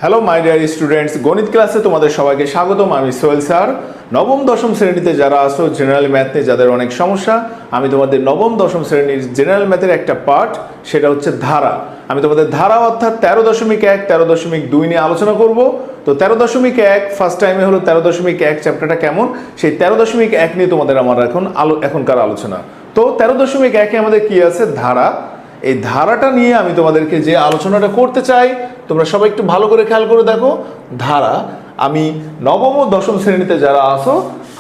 Hello my dear students, গণিত ক্লাসে তোমাদের সবাইকে স্বাগতম। আমি সোহেল স্যার। নবম দশম শ্রেণীতে যারা আসো জেনারেল ম্যাথ নিয়ে যাদের অনেক সমস্যা, আমি তোমাদের নবম দশম শ্রেণীর জেনারেল ম্যাথের একটা পার্ট, সেটা হচ্ছে ধারা। আমি তোমাদের ধারা অর্থাৎ 13.1 13.2 নিয়ে আলোচনা করব। তো 13.1 ফার্স্ট টাইমে হলো 13.1 চ্যাপ্টারটা কেমন, সেই 13.1 নিয়ে তোমাদের আমার এখনকার আলোচনা। তো 13.1 আমাদের কি আছে? ধারা। এই ধারাটা নিয়ে আমি তোমাদেরকে যে আলোচনাটা করতে চাই, তোমরা সবাই একটু ভালো করে খেয়াল করে দেখো। ধারা, আমি নবম ও দশম শ্রেণীতে যারা আসো,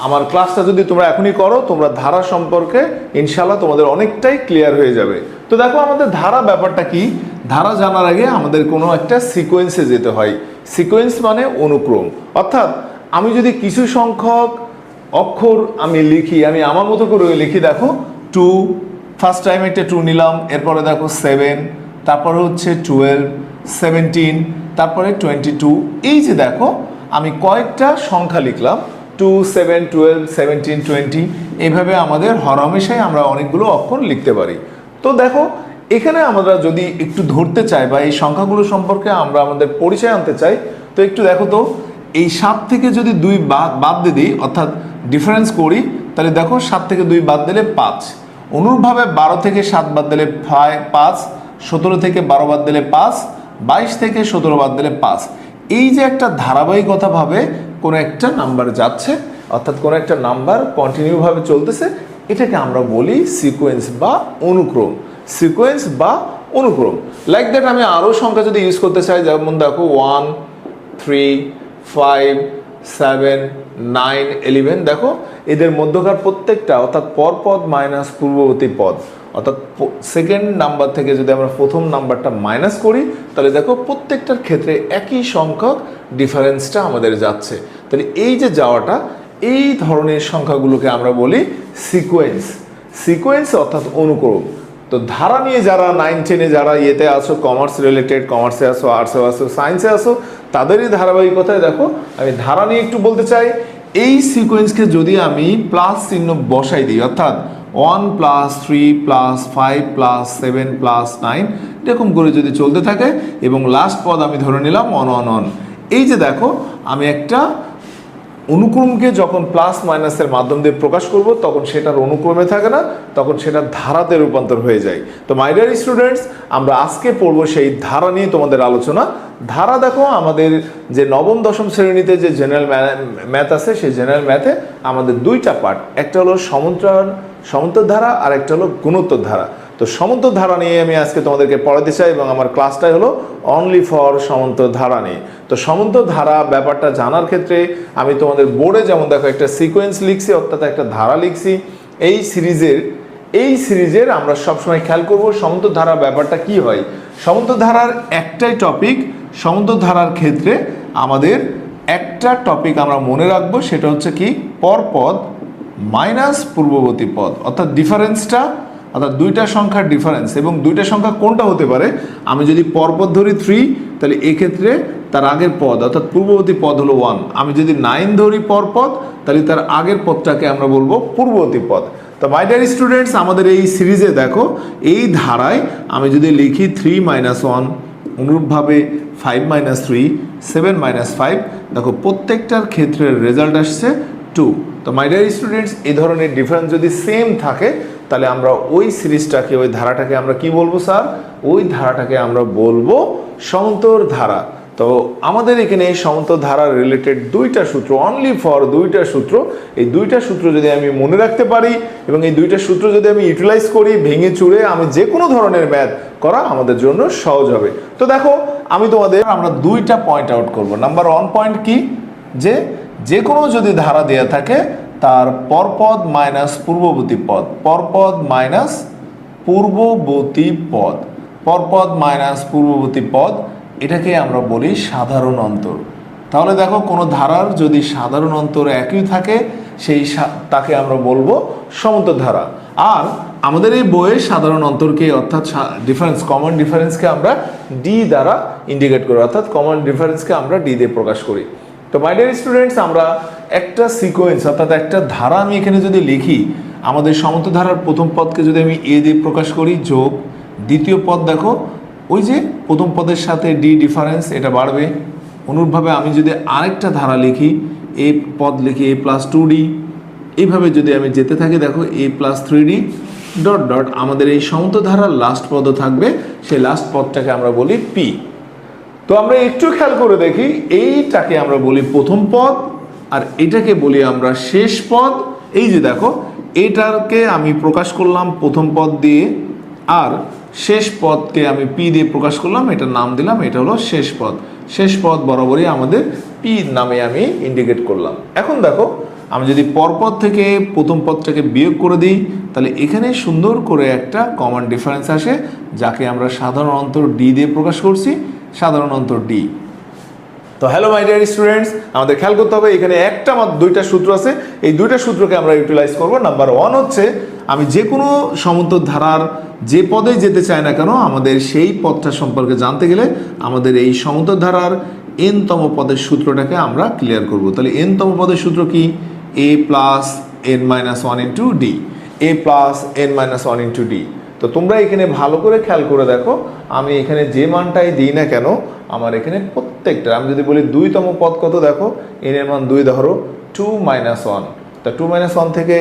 আমার ক্লাসটা যদি তোমরা এখনই করো, তোমরা ধারা সম্পর্কে ইনশাল্লাহ তোমাদের অনেকটাই ক্লিয়ার হয়ে যাবে। তো দেখো আমাদের ধারা ব্যাপারটা কি। ধারা জানার আগে আমাদের কোনো একটা সিকোয়েন্সে যেতে হয়। সিকোয়েন্স মানে অনুক্রম, অর্থাৎ আমি যদি কিছু সংখ্যক অক্ষর আমি লিখি, আমি আমার মতো করে লিখি। দেখো 2, ফার্স্ট টাইম একটা 2 নিলাম, এরপরে দেখো 7, তারপরে হচ্ছে 12, 17, তারপরে 22। এই যে দেখো আমি কয়েকটা সংখ্যা লিখলাম, 2, 7, 12, 17, 20। এইভাবে আমাদের হরহামেশাই আমরা অনেকগুলো অক্ষর লিখতে পারি। তো দেখো এখানে আমরা যদি একটু ধরতে চাই বা এই সংখ্যাগুলো সম্পর্কে আমরা আমাদের পরিচয় আনতে চাই, তো একটু দেখো তো, এই 7 থেকে যদি 2 বাদ দিয়ে দিই, অর্থাৎ ডিফারেন্স করি, তাহলে দেখো 7 থেকে 2 বাদ দিলে 5। অনুরূপভাবে 12 থেকে 7 বাদ দিলে 5, 17 থেকে 12 বাদ দিলে 5, 22 থেকে 17 বাদ দিলে 5। এই যে একটা ধারাবাহিকতাভাবে কোনো একটা নাম্বার যাচ্ছে, অর্থাৎ কোনো একটা নাম্বার কন্টিনিউভাবে চলতেছে, এটাকে আমরা বলি সিকোয়েন্স বা অনুক্রম। সিকোয়েন্স বা অনুক্রম। লাইক দ্যাট আমি আরও সংখ্যা যদি ইউজ করতে চাই, যেমন দেখো 1, 3, 5, 7, 9, 11। দেখো এদের মধ্যকার প্রত্যেকটা, অর্থাৎ পরপদ মাইনাস পূর্ববর্তী পদ, অর্থাৎ সেকেন্ড নাম্বার থেকে যদি আমরা প্রথম নাম্বারটা মাইনাস করি, তাহলে দেখো প্রত্যেকটার ক্ষেত্রে একই সংখ্যক ডিফারেন্সটা আমাদের যাচ্ছে। তাহলে এই যে যাওয়াটা, এই ধরনের সংখ্যাগুলোকে আমরা বলি সিকোয়েন্স। সিকোয়েন্স অর্থাৎ অনুক্রম। তো ধারা নিয়ে যারা 9, 10-এ যারা ইয়েতে আসো, কমার্স রিলেটেড, কমার্সে আসো, আর্টসে আসো, সায়েন্সে আসো, তাদেরই ধারাবাহিকতায় দেখো আমি ধারা নিয়ে একটু বলতে চাই। এই সিকোয়েন্সকে যদি আমি প্লাস চিহ্ন বসাই দিই, অর্থাৎ 1 + 3 + 5 + 7 + 9, এরকম করে যদি চলতে থাকে, এবং লাস্ট পদ আমি ধরে নিলাম 1 1 1। এই যে দেখো আমি একটা অনুক্রমকে যখন প্লাস মাইনাসের মাধ্যম দিয়ে প্রকাশ করব, তখন সেটার অনুক্রমে থাকে না, তখন সেটা ধারাতে রূপান্তর হয়ে যায়। তো মাই ডিয়ার স্টুডেন্টস, আমরা আজকে পড়বো সেই ধারা নিয়ে তোমাদের আলোচনা। ধারা দেখো আমাদের যে নবম দশম শ্রেণীতে যে জেনারেল ম্যাথ আছে, সেই জেনারেল ম্যাথে আমাদের দুইটা পার্ট, একটা হলো সমান্তর ধারা আর একটা হলো গুণোত্তর ধারা। তো সমান্তর ধারা নিয়ে আমি আজকে তোমাদেরকে পড়াতে চাই, এবং আমার ক্লাসটাই হলো অনলি ফর সমান্তর ধারা নিয়ে। তো সমান্তর ধারা ব্যাপারটা জানার ক্ষেত্রে আমি তোমাদের বোর্ডে যেমন দেখো একটা সিকোয়েন্স লিখছি, অর্থাৎ একটা ধারা লিখছি। এই সিরিজের আমরা সবসময় খেয়াল করব সমান্তর ধারা ব্যাপারটা কি হয়। সমান্তর ধারার একটাই টপিক, সমান্তর ধারার ক্ষেত্রে আমাদের একটা টপিক আমরা মনে রাখবো, সেটা হচ্ছে কি, পরপদ মাইনাস পূর্ববর্তী পদ, অর্থাৎ ডিফারেন্সটা, অর্থাৎ দুইটা সংখ্যার ডিফারেন্স। এবং দুইটা সংখ্যা কোনটা হতে পারে, আমি যদি পরপদ ধরি 3, তাহলে এক্ষেত্রে তার আগের পদ, অর্থাৎ পূর্ববর্তী পদ হলো 1। আমি যদি 9 ধরি পরপদ, তাহলে তার আগের পদটাকে আমরা বলবো পূর্ববর্তী পদ। তো মাই ডিয়ার স্টুডেন্টস, আমাদের এই সিরিজে দেখো এই ধারায় আমি যদি লিখি 3 - 1, অনুরূপভাবে 5 - 3, 7 - 5, দেখো প্রত্যেকটার ক্ষেত্রে রেজাল্ট আসছে 2। তো মাই ডিয়ার স্টুডেন্টস, এই ধরনের ডিফারেন্স যদি সেম থাকে, তাহলে আমরা ওই সিরিজটাকে, ওই ধারাটাকে আমরা কি বলবো স্যার? ওই ধারাটাকে আমরা বলবো সমান্তর ধারা। তো আমাদের এখানে এই সমান্তর ধারা রিলেটেড দুইটা সূত্র, অনলি ফর দুইটা সূত্র। এই দুইটা সূত্র যদি আমি মনে রাখতে পারি, এবং এই দুইটা সূত্র যদি আমি ইউটিলাইজ করি, ভেঙে চুড়ে আমি যে কোনো ধরনের ম্যাথ করা আমাদের জন্য সহজ হবে। তো দেখো আমরা দুইটা পয়েন্ট আউট করব। নাম্বার 1 পয়েন্ট কি, যে কোনো যদি ধারা দেয়া থাকে, তার পরপদ মাইনাস পূর্ববর্তী পদ, পরপদ মাইনাস পূর্ববর্তী পদ, পরপদ মাইনাস পূর্ববর্তী পদ, এটাকে আমরা বলি সাধারণ অন্তর। তাহলে দেখো কোনো ধারার যদি সাধারণ অন্তর একই থাকে, তাকে আমরা বলবো সমান্তর ধারা। আর আমাদের এই বইয়ে সাধারণ অন্তরকে, অর্থাৎ ডিফারেন্স, কমন ডিফারেন্সকে আমরা ডি দ্বারা ইন্ডিকেট করি, অর্থাৎ কমন ডিফারেন্সকে আমরা ডি দিয়ে প্রকাশ করি। তো মাই ডিয়ার স্টুডেন্টস, আমরা একটা সিকোয়েন্স, অর্থাৎ একটা ধারা আমি এখানে যদি লিখি, আমাদের সমান্তর ধারার প্রথম পদকে যদি আমি এ দিয়ে প্রকাশ করি, যোগ দ্বিতীয় পদ, দেখো ওই যে প্রথম পদের সাথে ডি ডিফারেন্স, এটা বাড়বে, অনুরূপভাবে আমি যদি আরেকটা ধারা লিখি, এ পদ লিখি a প্লাস 2d, এইভাবে যদি আমি যেতে থাকি দেখো a plus 3d dot dot আমাদের এই সমতা ধারার লাস্ট পদও থাকবে, সেই লাস্ট পদটাকে আমরা বলি p। তো আমরা একটু খেয়াল করে দেখি, এইটাকে আমরা বলি প্রথম পদ আর এটাকে বলি আমরা শেষ পদ। এই যে দেখো, এইটাকে আমি প্রকাশ করলাম প্রথম পদ দিয়ে, আর শেষ পদকে আমি পি দিয়ে প্রকাশ করলাম, এটার নাম দিলাম, এটা হলো শেষ পদ। শেষ পদ বরাবরই আমাদের পি নামে আমি ইন্ডিকেট করলাম। এখন দেখো, আমি যদি পরপদ থেকে প্রথম পদটাকে বিয়োগ করে দিই, তাহলে এখানে সুন্দর করে একটা কমন ডিফারেন্স আসে, যাকে আমরা সাধারণ অন্তর ডি দিয়ে প্রকাশ করছি, সাধারণ অন্তর ডি। তো হ্যালো মাই ডিয়ার স্টুডেন্টস, আমাদের খেয়াল করতে হবে এখানে একটা দুইটা সূত্র আছে, এই দুইটা সূত্রকে আমরা ইউটিলাইজ করব। নাম্বার 1 হচ্ছে, আমি যে কোনো সমান্তর ধারার যে পদে যেতে চাই না কেন, আমাদের সেই পদটা সম্পর্কে জানতে গেলে আমাদের এই সমান্তর ধারার n তম পদের সূত্রটাকে আমরা ক্লিয়ার করব। তাহলে n তম পদের সূত্র কি? a plus n minus 1 into D, a plus n minus 1 into D. তো তোমরা এখানে ভালো করে খেয়াল করে দেখো, আমি এখানে যে মানটাই দিই না কেন, আমার এখানে প্রত্যেকটা, আমি যদি বলি 2তম পদ কত, দেখো n এর মান 2 ধরো, 2 মাইনাস 1, তা 2 মাইনাস 1 থেকে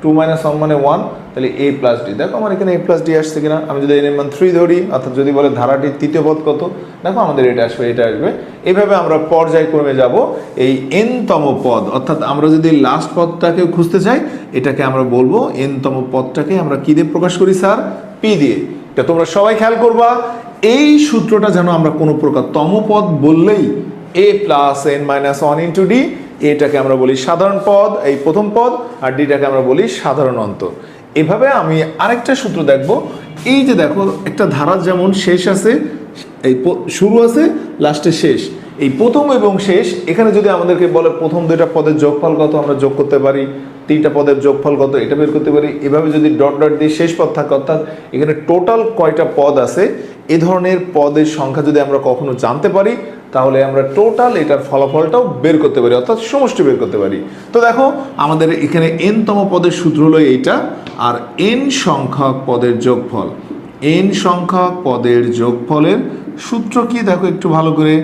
2 মাইনাস 1 মানে 1, তাহলে a প্লাস ডি। দেখো আমার এখানে a প্লাস ডি আসছে কিনা। আমি যদি n এর মান 3 ধরি, অর্থাৎ যদি বলে ধারাটির তৃতীয় পদ কত, দেখো আমাদের এটা আসবে, এটা আসবে। এইভাবে আমরা পর্যায়ক্রমে যাব এই n তম পদ, অর্থাৎ আমরা যদি লাস্ট পদটাকে খুঁজতে চাই, এটাকে আমরা বলবো n তম পদটাকে আমরা কি দিয়ে প্রকাশ করি স্যার? p দিয়ে। তা তোমরা সবাই খেয়াল করবা, এই সূত্রটা যেন আমরা কোনো প্রকার তম পদ বললেই a plus n minus 1 into D, এটাকে আমরা বলি সাধারণ পদ, এই প্রথম পদ, আর ডিটাকে আমরা বলি সাধারণ অন্তর। এভাবে আমি আরেকটা সূত্র দেখব, এই যে দেখো একটা ধারার যেমন শেষ আছে, এই শুরু আছে, লাস্টে শেষ, এই প্রথম এবং শেষ, এখানে যদি আমাদেরকে বলে প্রথম দুইটা পদের যোগফল কত, আমরা যোগ করতে পারি, তিনটা পদের যোগফল কত এটা বের করতে পারি। এভাবে যদি ডট ডট দিয়ে শেষ পদ থাকে, অর্থাৎ এখানে টোটাল কয়টা পদ আছে, এ ধরনের পদের সংখ্যা যদি আমরা কখনো জানতে পারি, তাহলে আমরা টোটাল এটার ফলাফলটাও বের করতে পারি, অর্থাৎ সমষ্টি বের করতে পারি। তো দেখো আমাদের এখানে n তম পদের সূত্র হলো এইটা, আর n সংখ্যক পদের যোগফল, n সংখ্যক পদের যোগফলের সূত্র কি দেখো একটু ভালো করে।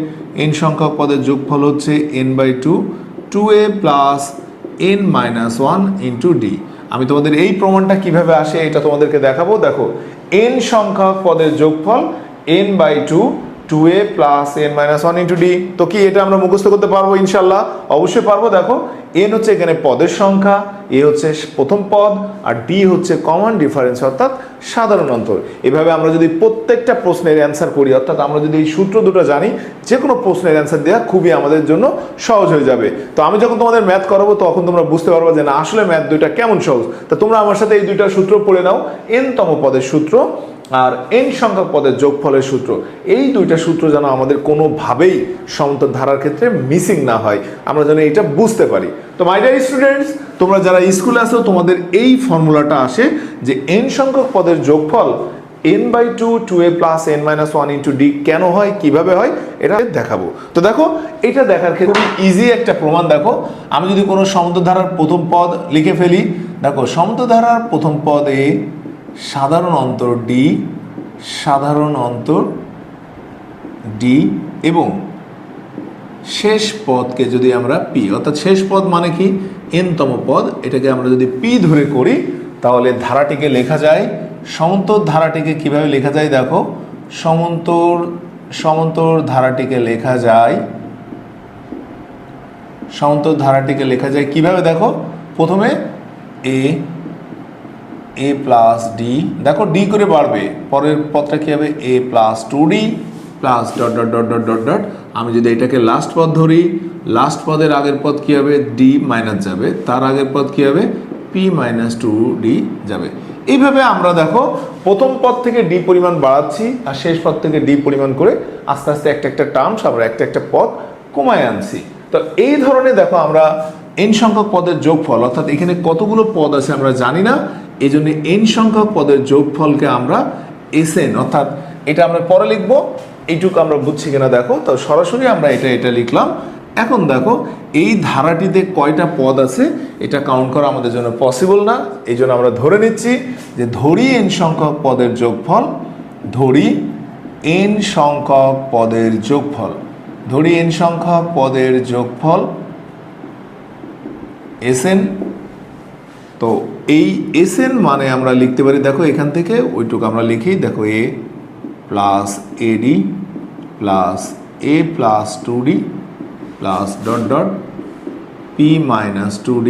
n সংখ্যক পদের যোগফল হচ্ছে n/2, 2a plus n minus 1 into D. আমি তোমাদের এই প্রমাণটা কিভাবে আসে এটা তোমাদেরকে দেখাবো। দেখো n সংখ্যক পদের যোগফল n/2, 2a plus n minus 1 into D. তো কি এটা আমরা মুখস্থ করতে পারবো? ইনশাল্লাহ অবশ্যই পারবো। দেখো n হচ্ছে এখানে পদের সংখ্যা, a হচ্ছে প্রথম পদ, আর d হচ্ছে কমন ডিফারেন্স অর্থাৎ সাধারণ অন্তর। এভাবে আমরা যদি প্রত্যেকটা প্রশ্নের অ্যান্সার করি, অর্থাৎ আমরা যদি এই সূত্র দুটো জানি, যে কোনো প্রশ্নের অ্যান্সার দেওয়া খুবই আমাদের জন্য সহজ হয়ে যাবে। তো আমি যখন তোমাদের ম্যাথ করাবো, তখন তোমরা বুঝতে পারবে যে না আসলে ম্যাথ দুইটা কেমন সহজ। তা তোমরা আমার সাথে এই দুইটা সূত্র পড়ে নাও, n তম পদের সূত্র আর n সংখ্যক পদের যোগফলের সূত্র। এই দুইটা সূত্র যেন আমাদের কোনোভাবেই সমান্তর ধারার ক্ষেত্রে মিসিং না হয়, আমরা যেন এটা বুঝতে পারি। তো মাই ডিয়ার স্টুডেন্টস, তোমরা যারা স্কুলে আসো, তোমাদের এই ফর্মুলাটা আসে যে n সংখ্যক পদের যোগফল n/2, 2a plus n minus 1 into D কেন হয়, কিভাবে হয়, এটা দেখাবো। তো দেখো এটা দেখার ক্ষেত্রে খুবই ইজি একটা প্রমাণ। দেখো আমি যদি কোনো সমান্তর ধারার প্রথম পদ লিখে ফেলি, দেখো সমান্তর ধারার প্রথম পদ a, সাধারণ অন্তর ডি, সাধারণ অন্তর ডি, এবং শেষ পদকে যদি আমরা পি, অর্থাৎ শেষ পদ মানে কি n তম পদ, এটাকে আমরা যদি পি ধরে করি, তাহলে ধারাটিকে লেখা যায়, সমান্তর ধারাটিকে কিভাবে লেখা যায় দেখো, সমান্তর ধারাটিকে লেখা যায়, সমান্তর ধারাটিকে লেখা যায় কিভাবে দেখো, প্রথমে a প্লাস ডি, দেখো ডি করে বাড়বে, পরের পদটা কি হবে a plus 2d plus dot dot dot dot dot dot. আমি যদি এটাকে লাস্ট পদ ধরি, লাস্ট পদের আগের পদ কি হবে, ডি মাইনাস যাবে, তার আগের পদ কি হবে, পি মাইনাস 2d যাবে। এইভাবে আমরা দেখো প্রথম পদ থেকে ডি পরিমাণ বাড়াচ্ছি, আর শেষ পদ থেকে ডি পরিমাণ করে আস্তে আস্তে একটা একটা টার্মস আমরা একটা একটা পদ কমায় আনছি। তো এই ধরনের দেখো আমরা n সংখ্যক পদের যোগফল, অর্থাৎ এখানে কতগুলো পদ আছে আমরা জানি না, এই জন্য n সংখ্যক পদের যোগফলকে আমরা Sn, অর্থাৎ এটা আমরা পরে লিখবো, এইটুকু আমরা বুঝছি কিনা দেখো। তো সরাসরি আমরা এটা লিখলাম। এখন দেখো এই ধারাটিতে কয়টা পদ আছে এটা কাউন্ট করা আমাদের জন্য পসিবল না, এই জন্য আমরা ধরে নিচ্ছি যে ধরি n সংখ্যক পদের যোগফল, ধরি n সংখ্যক পদের যোগফল। ধরি n সংখ্যক পদের যোগফল Sn। তো এই Sn মানে আমরা লিখতে পারি, দেখো এখান থেকে ওইটুকু আমরা লিখি, দেখো a plus ad plus a plus 2d plus dot dot p minus 2d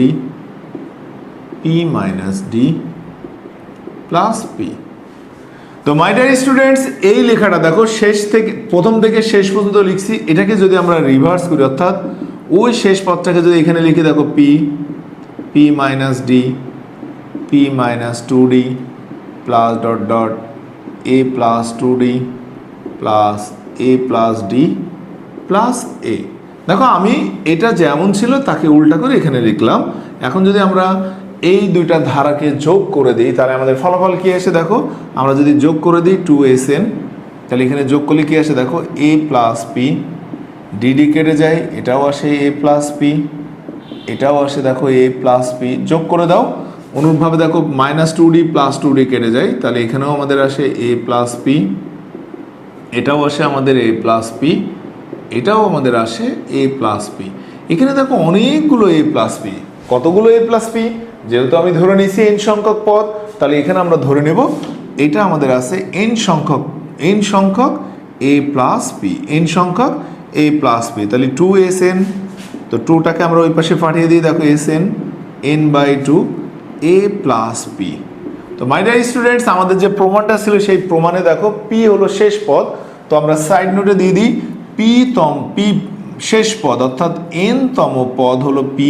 p minus d plus p। তো মাই ডিয়ার স্টুডেন্টস, এই লেখাটা দেখো শেষ থেকে প্রথম থেকে শেষ পর্যন্ত লিখছি। এটাকে যদি আমরা রিভার্স করি, অর্থাৎ ওই শেষ পদটাকে যদি এখানে লিখি, দেখো p minus d p minus 2d plus dot dot a plus 2d plus a plus d plus a। দেখো আমি এটা যেমন ছিল তাকে উল্টা করে এখানে লিখলাম। এখন যদি আমরা এই দুইটা ধারাকে যোগ করে দিই তাহলে আমাদের ফলাফল কি আসে, দেখো আমরা যদি যোগ করে দিই 2Sn, তাহলে এখানে যোগ করলে কি আসে, দেখো a প্লাস p, dd কেটে যায়, এটাও আসে a প্লাস p, এটাও আসে দেখো a প্লাস p, যোগ করে দাও। অনুরূপভাবে দেখো মাইনাস 2d প্লাস 2d কেটে যায়, তাহলে এখানেও আমাদের আসে a প্লাস p, এটাও আসে আমাদের a প্লাস p, এটাও আমাদের আসে a প্লাস p। এখানে দেখো অনেকগুলো a প্লাস p। কতগুলো a প্লাস p? যেহেতু আমি ধরে নিয়েছি n সংখ্যক পদ, তাহলে এখানে আমরা ধরে নেব এটা আমাদের আছে n সংখ্যক a প্লাস p, n সংখ্যক a প্লাস p। তাহলে 2Sn, তো 2টাকে আমরা ওই পাশে পাঠিয়ে দিই, দেখো Sn n/2 a plus p। তো মাই ডিয়ার স্টুডেন্টস, আমাদের যে প্রমাণটা ছিল সেই প্রমাণে দেখো p হলো শেষ পদ, তো আমরা সাইড নোটে দিয়ে দিই p শেষ পদ, অর্থাৎ n তম পদ হলো p,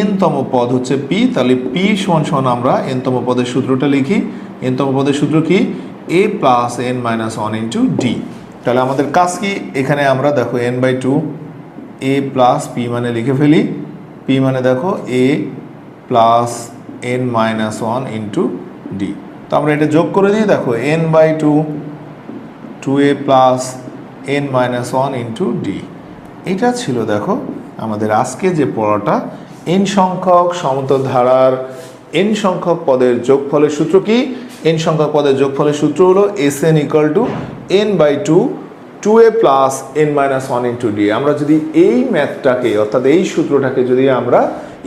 n তম পদ হচ্ছে p। তাহলে p সমান সমান আমরা n তম পদের সূত্রটা লিখি। n তম পদের সূত্র কি? a plus n minus 1 into d। তাহলে আমাদের কাজ কি? এখানে আমরা দেখো n/2 a প্লাস p মানে লিখে ফেলি। p মানে দেখো a plus n minus 1 into d। তো আমরা এটা যোগ করে দিই, দেখো n/2 2a plus n minus 1 into d। এটা ছিল দেখো আমাদের আজকে যে পড়াটা, n সংখ্যক সমতল ধারার n সংখ্যক পদের যোগফলের সূত্র কি? n সংখ্যক পদের যোগফলের সূত্র হলো Sn equal to n/2 2a plus n minus 1 into d। আমরা যদি এই ম্যাথটাকে, অর্থাৎ এই সূত্রটাকে যদি আমরা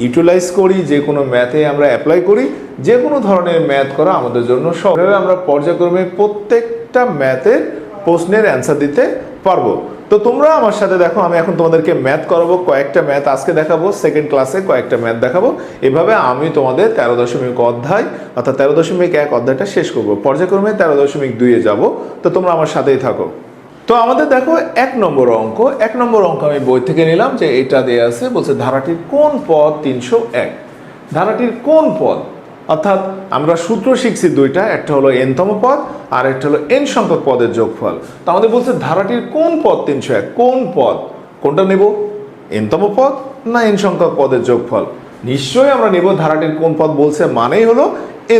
ইউটিলাইজ করি, যে কোনো ম্যাথে আমরা অ্যাপ্লাই করি, যে কোনো ধরনের ম্যাথ করা আমাদের জন্য সহজ। আমরা পর্যায়ক্রমে প্রত্যেকটা ম্যাথের প্রশ্নের অ্যান্সার দিতে পারবো। তো তোমরা আমার সাথে দেখো, আমি এখন তোমাদেরকে ম্যাথ করাবো, কয়েকটা ম্যাথ আজকে দেখাবো, সেকেন্ড ক্লাসে কয়েকটা ম্যাথ দেখাবো। এভাবে আমি তোমাদের 13.1 অধ্যায় অর্থাৎ 13.1 অধ্যায়টা শেষ করবো, পর্যায়ক্রমে 13.2-এ যাবো। তো তোমরা আমার সাথেই থাকো। তো আমাদের দেখো 1 নম্বর অঙ্ক আমি বই থেকে নিলাম, যে এটা দেয়া আছে, বলছে ধারাটির কোন পদ 301। ধারাটির কোন পদ, অর্থাৎ আমরা সূত্র শিখছি দুইটা, একটা হলো n তম পদ আর একটা হলো n সংখ্যক পদের যোগফল। তো আমাদের বলছে ধারাটির কোন পদ 301, কোন পদ, কোনটা নেব, n তম পদ না n সংখ্যক পদের যোগফল? নিশ্চয়ই আমরা নেব ধারাটির কোন পদ বলছে মানেই হলো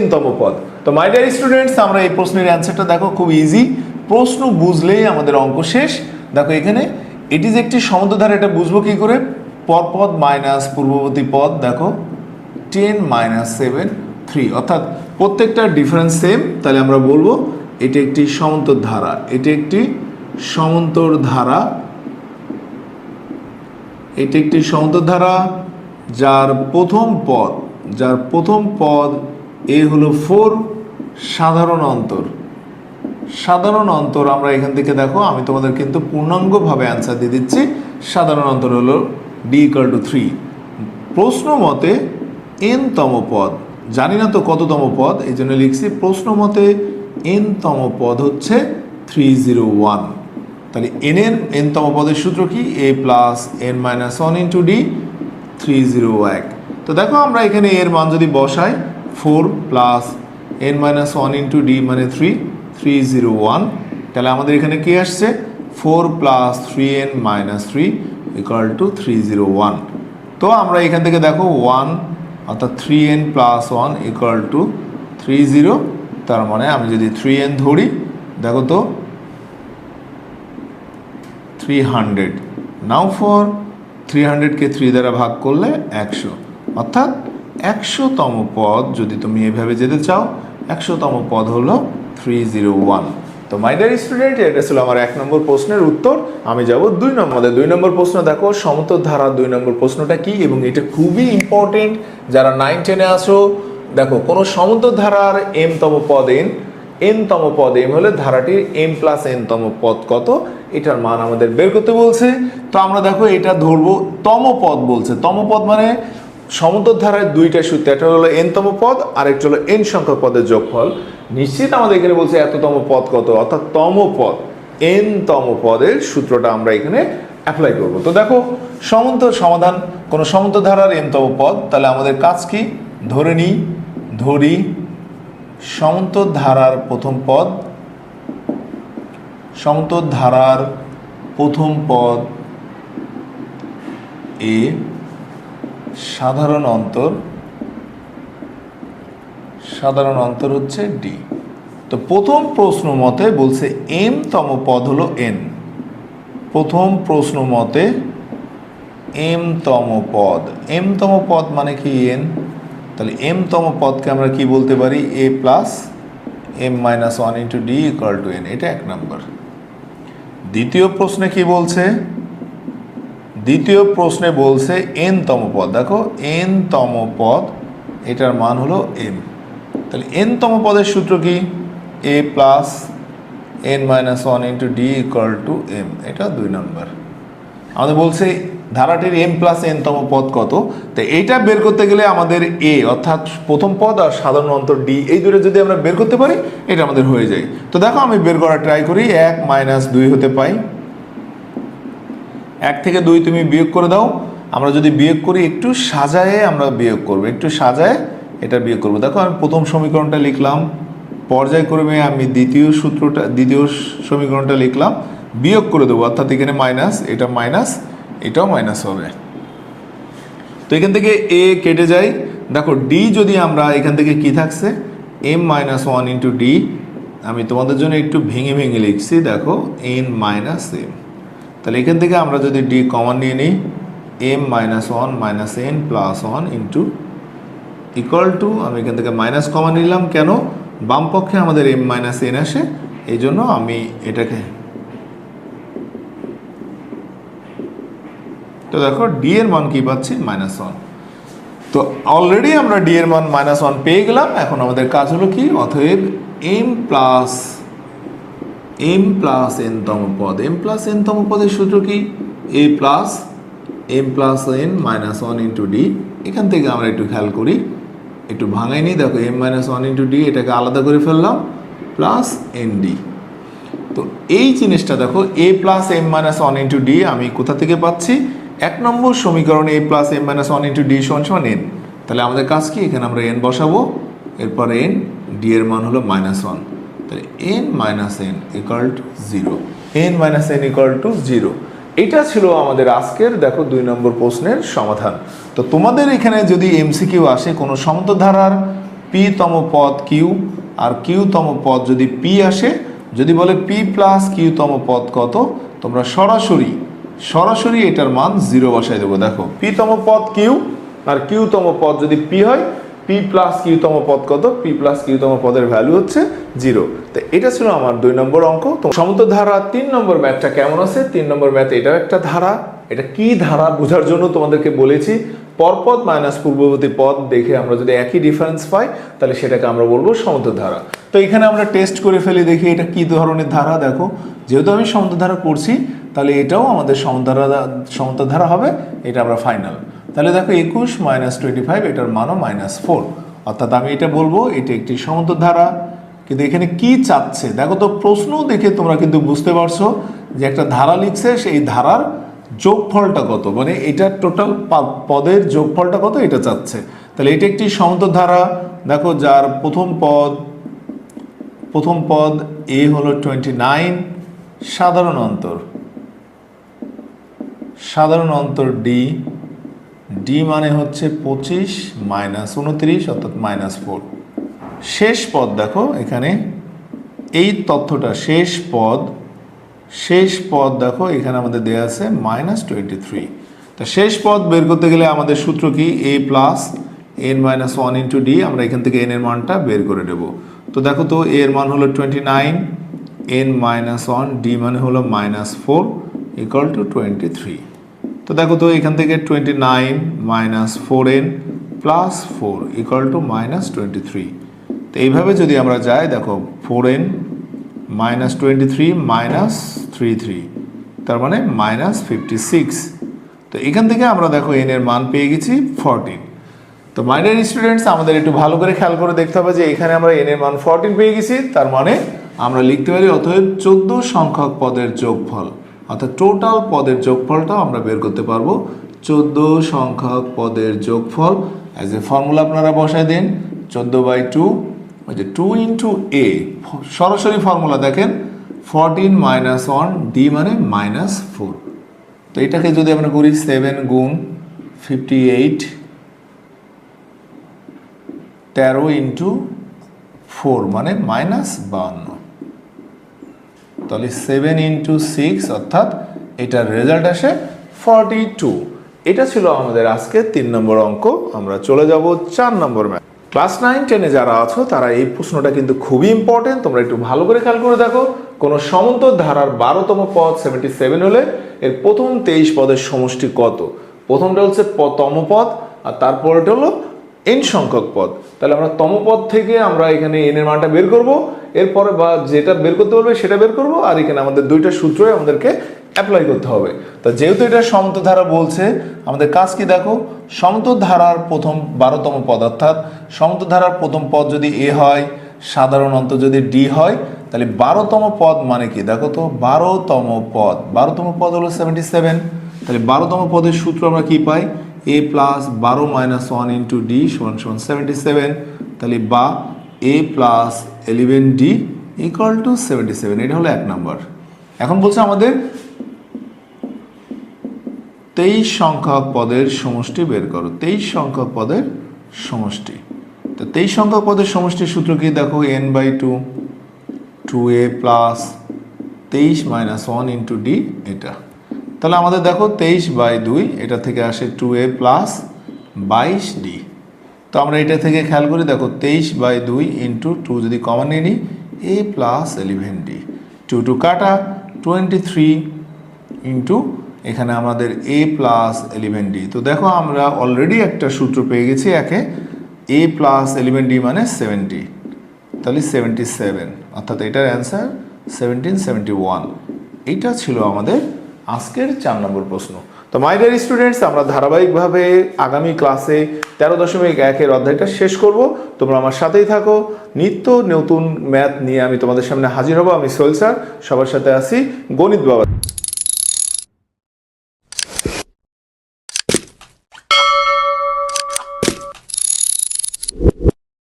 n তম পদ। তো মাই ডিয়ার স্টুডেন্টস, আমরা এই প্রশ্নের অ্যান্সারটা দেখো খুব ইজি, প্রশ্ন বুঝলেই আমাদের অঙ্ক শেষ। দেখো এখানে এটি যে একটি সমতল ধারা, এটা বুঝবো কি করে? পরপদ মাইনাস পূর্ববর্তী পদ, দেখো 10 মাইনাস 7 3, অর্থাৎ প্রত্যেকটা ডিফারেন্স সেম। তাহলে আমরা বলবো এটি একটি সমান্তর ধারা, এটি একটি সমান্তর ধারা, এটি একটি সমান্তর ধারা যার প্রথম পদ এ হলো 4, সাধারণ অন্তর আমরা এখান থেকে দেখো, আমি তোমাদের কিন্তু পূর্ণাঙ্গভাবে অ্যান্সার দিয়ে দিচ্ছি। সাধারণ অন্তর হলো d = 3। প্রশ্ন মতে n তম পদ, জানি না তো কততম পদ, এই জন্য লিখছি প্রশ্ন মতে n তম পদ হচ্ছে 301। তাহলে n তম পদের সূত্র কি? a plus n minus 1 into d 301। তো দেখো আমরা এখানে এর মান যদি বসাই, 4 plus n minus 1 into d মানে 301, তাহলে আমাদের এখানে কি আসছে? 4 plus 3n minus 3 equal to 301। তো আমরা এখান থেকে দেখো 1, অর্থাৎ 3n প্লাস 1 ইকুয়াল টু 30। তার মানে আমি যদি 3n ধরি, দেখো তো 300। নাও ফর 300কে 3 দ্বারা ভাগ করলে 100, অর্থাৎ 100তম পদ যদি তুমি এভাবে যেতে চাও, 100তম পদ হলো 301। তো তো মাই ডিয়ার স্টুডেন্ট, এটা ছিল আমার 1 নম্বর প্রশ্নের উত্তর। আমি যাব 2 নম্বর প্রশ্ন। দেখো সমান্তর ধারা 2 নম্বর প্রশ্নটা কি, এবং এটা খুবই ইম্পর্টেন্ট যারা 9-10-এ আসো। দেখো কোনো সমান্তর ধারার m তম পদ n তম পদ m হলে ধারাটির m প্লাস n তম পদ কত, এটার মান আমাদের বের করতে বলছে। তো আমরা দেখো এটা ধরবো তম পদ বলছে। তম পদ মানে সমান্তর ধারায় দুইটা সূত্র, একটা হলো n তম পদ আর একটা হলো n সংখ্যক পদের যোগফল। নিশ্চিত আমাদের এখানে বলছে এততম পদ কত, অর্থাৎ তম পদ n তম পদের সূত্রটা আমরা এখানে অ্যাপ্লাই করব। তো দেখো সমান্তর সমাধান, কোনো সমান্তর ধারার n তম পদ, তাহলে আমাদের কাজ কি, ধরি সমান্তর ধারার প্রথম পদ, সমান্তর ধারার প্রথম পদ এ সাধারণ অন্তর হচ্ছে ডি। তো প্রথম প্রশ্ন মতে বলছে m তম পদ হলো n। প্রথম প্রশ্ন মতে m তম পদ মানে কি n, তাহলে m তম পদকে আমরা কি বলতে পারি, a plus m minus 1 into D equal to n। এটা 1 নম্বর। দ্বিতীয় প্রশ্নে কি বলছে, দ্বিতীয় প্রশ্নে বলছে n তম পদ। দেখো n তম পদ, এটার মান হলো m। তাহলে n তম পদের সূত্র কি, a plus n minus 1 into D equal to m। এটা 2 নম্বর। আমাদের বলছে ধারাটির m প্লাস n তম পদ কত, তো এইটা বের করতে গেলে আমাদের a অর্থাৎ প্রথম পদ আর সাধারণ অন্তর d, এই দুটো যদি আমরা বের করতে পারি এটা আমাদের হয়ে যায়। তো দেখো আমি বের করার ট্রাই করি। 1 মাইনাস 2 হতে পাই, 1 থেকে 2 তুমি বিয়োগ করে দাও। আমরা যদি বিয়োগ করি একটু সাজায়ে আমরা বিয়োগ করবো, একটু সাজায় এটা বিয়োগ করবো। দেখো আমি প্রথম সমীকরণটা লিখলাম, পর্যায়ক্রমে আমি দ্বিতীয় সমীকরণটা লিখলাম, বিয়োগ করে দেবো, অর্থাৎ এখানে মাইনাস, এটা মাইনাস, এটাও মাইনাস হবে। তো এখান থেকে a কেটে যায়। দেখো d যদি আমরা এখান থেকে কি থাকছে, m মাইনাস 1 ইন্টু ডি। আমি তোমাদের জন্য একটু ভেঙে ভেঙে লিখছি, দেখো n মাইনাস m। তাহলে এখান থেকে আমরা যদি d কমন নিয়ে নিই, m minus 1 minus n plus 1 into equal to, আমি এখান থেকে মাইনাস কমন নিলাম, কেন, বাম পক্ষে আমাদের m মাইনাস n আসে, এই জন্য আমি এটাকে। তো দেখো ডি এর মান কি পাচ্ছি, -1। তো অলরেডি আমরা ডি এর মান -1 পেয়ে গেলাম। এখন আমাদের কাজ হলো কি, অতএব m প্লাস n তম পদ, m প্লাস n তম পদের সূত্র কি, a plus m plus n minus 1 into D. এখান থেকে আমরা একটু খেয়াল করি, একটু ভাঙাই নিই। দেখো m মাইনাস 1 ইন্টু ডি, এটাকে আলাদা করে ফেললাম, প্লাস এন ডি। তো এই জিনিসটা দেখো a plus m minus 1 into D আমি কোথা থেকে পাচ্ছি, 1 নম্বর সমীকরণে a plus m minus 1 into D সমান n। তাহলে আমাদের কাজ কি, এখানে আমরা n বসাবো, এরপর n, d এর মান হলো -1। তাহলে n minus n equal to 0, n minus n equal to 0। এটা ছিল আমাদের আজকের দেখো 2 নম্বর প্রশ্নের সমাধান। তো তোমাদের এখানে যদি MCQ আসে, কোনো সমান্তর ধারার p তম পদ q আর q তম পদ যদি p আসে, যদি বলে p প্লাস q তম পদ কত, তোমরা সরাসরি এটার মান 0 বসাই দেবো। দেখো p তম পদ q আর q তম পদ যদি p হয়, p প্লাস q তম পদ কত, p প্লাস q তম পদের ভ্যালু হচ্ছে 0। তো এটা ছিল আমার 2 নম্বর অঙ্ক। তো সমান্তর ধারা 3 নম্বর ম্যাথটা কেমন আছে, 3 নম্বর ম্যাথ এটাও একটা ধারা। এটা কি ধারা বোঝার জন্য তোমাদেরকে বলেছি, পরপদ মাইনাস পূর্ববর্তী পদ দেখে আমরা যদি একই ডিফারেন্স পাই, তাহলে সেটাকে আমরা বলবো সমান্তর ধারা। তো এখানে আমরা টেস্ট করে ফেলি, দেখি এটা কি ধরনের ধারা। দেখো যেহেতু আমি সমান্তর ধারা করছি, তাহলে এটাও আমাদের সমান্তর ধারা হবে, এটা আমরা ফাইনাল। তাহলে দেখো 21 মাইনাস 25, এটার মানও -4, অর্থাৎ আমি এটা বলবো এটা একটি সমান্তর ধারা। কিন্তু এখানে কি চাচ্ছে দেখো, তো প্রশ্ন দেখে তোমরা কিন্তু বুঝতে পারছো যে একটা ধারা লিখছে, সেই ধারার যোগফলটা কত, মানে এটা টোটাল পদের যোগফলটা কত এটা চাচ্ছে। তাহলে এটা একটি সমান্তর ধারা। দেখো যার প্রথম পদ a হলো 29, সাধারণ অন্তর d মানে হচ্ছে 25 মাইনাস 29 অর্থাৎ -4। শেষ পদ দেখো এখানে এই তথ্যটা, শেষ পদ দেখো এখানে আমাদের দেয়া আছে -23। তা শেষ পদ বের করতে গেলে আমাদের সূত্র কি, a plus n minus 1 into D. আমরা এখান থেকে n এর মানটা বের করে নেব। তো দেখো তো a এর মান হলো 29, n মাইনাস ওয়ান ডি মানে হলো -4 ইকুয়াল টু 23। তো দেখো তো এখান থেকে 29 minus 4n plus 4 equal to -23। তো এইভাবে যদি আমরা যাই দেখো 4n মাইনাস 23 মাইনাস 33 তার মানে -56। তো এখান থেকে আমরা দেখো n এর মান পেয়ে গেছি 14। তো মাই ডিয়ার স্টুডেন্টস, আমাদের একটু ভালো করে খেয়াল করে দেখতে হবে যে এখানে আমরা n এর মান 14 পেয়ে গেছি, তার মানে আমরা লিখতে পারি অতএব 14 সংখ্যক পদের যোগফল, অর্থাৎ টোটাল পদের যোগফলটাও আমরা বের করতে পারবো। 14 সংখ্যক পদের যোগফল অ্যাজ এ ফর্মুলা আপনারা বসায় দেন 14/2, ওই যে 2 ইন্টু a, সরাসরি ফর্মুলা দেখেন 14 মাইনাস 1 ডি মানে -4। তো এটাকে যদি আমরা করি 7 গুণ 58, 13 ইন্টু 4 মানে -52, তাহলে 7 ইন্টু 6 অর্থাৎ এটার রেজাল্ট আসে 42। এটা ছিল আমাদের আজকে 3 নম্বর অঙ্ক। আমরা চলে যাব 4 নম্বর ম্যাথ। ক্লাস 9-10-এ যারা আছো তারা এই প্রশ্নটা কিন্তু খুবই ইম্পর্টেন্ট, তোমরা একটু ভালো করে খেয়াল করে দেখো। কোনো সমান্তর ধারার 12তম পদ 77 হলে এর প্রথম 23 পদের সমষ্টি কত? প্রথমটা হচ্ছে তম পদ আর তারপরটা হলো n সংখ্যক পদ। তাহলে আমরা তম পদ থেকে আমরা এখানে n এর মানটা বের করব, এরপরে বা যেটা বের করতে বলবে সেটা বের করব, আর এখানে আমাদের দুইটা সূত্রই আমাদেরকে অ্যাপ্লাই করতে হবে। তো যেহেতু এটা সমান্তর ধারা বলছে, আমাদের কাজ কি দেখো, সমান্তর ধারার প্রথম 12তম পদ অর্থাৎ সমান্তর ধারার প্রথম পদ যদি a হয়, সাধারণ অন্ত যদি d হয়, তাহলে 12তম পদ মানে কি দেখো তো, 12তম পদ হলো 77। তাহলে 12তম পদের সূত্র আমরা কি পাই, a plus 12 minus 1 into D সমান 77। তাহলে বা a plus 11d equal to 77, এটা হলো 1 নম্বর। এখন বলছে আমাদের 23 সংখ্যক পদের সমষ্টি বের করো, 23 সংখ্যক পদের সমষ্টি। তো 23 সংখ্যক পদের সমষ্টির সূত্র কি দেখো, n/2, 2a plus 23 minus 1 into D, এটা। তাহলে আমাদের দেখো 23/2, এটা থেকে আসে 2a প্লাস 22d। তো আমরা এটা থেকে খেয়াল করি দেখো 23/2 ইন্টু 2 যদি কমন নিয়ে নিই, a প্লাস 11d, 2 কাটা 23 ইন্টু এখানে আমাদের a প্লাস 11d। তো দেখো আমরা অলরেডি একটা সূত্র পেয়ে গেছি একে, a প্লাস 11d মানে 70, তাহলে 77, অর্থাৎ এটার অ্যান্সার 1771। এইটা ছিল আমাদের আজকের 4 নম্বর প্রশ্ন। তো মাই ডিয়ার স্টুডেন্টস, আমরা ধারাবাহিকভাবে আগামী ক্লাসে 13.1-এর অধ্যায়টা শেষ করব। তোমরা আমার সাথেই থাকো, নিত্য নতুন ম্যাথ নিয়ে আমি তোমাদের সামনে হাজির হব। আমি সোহেল স্যার, সবার সাথে আছি গণিত বাবা।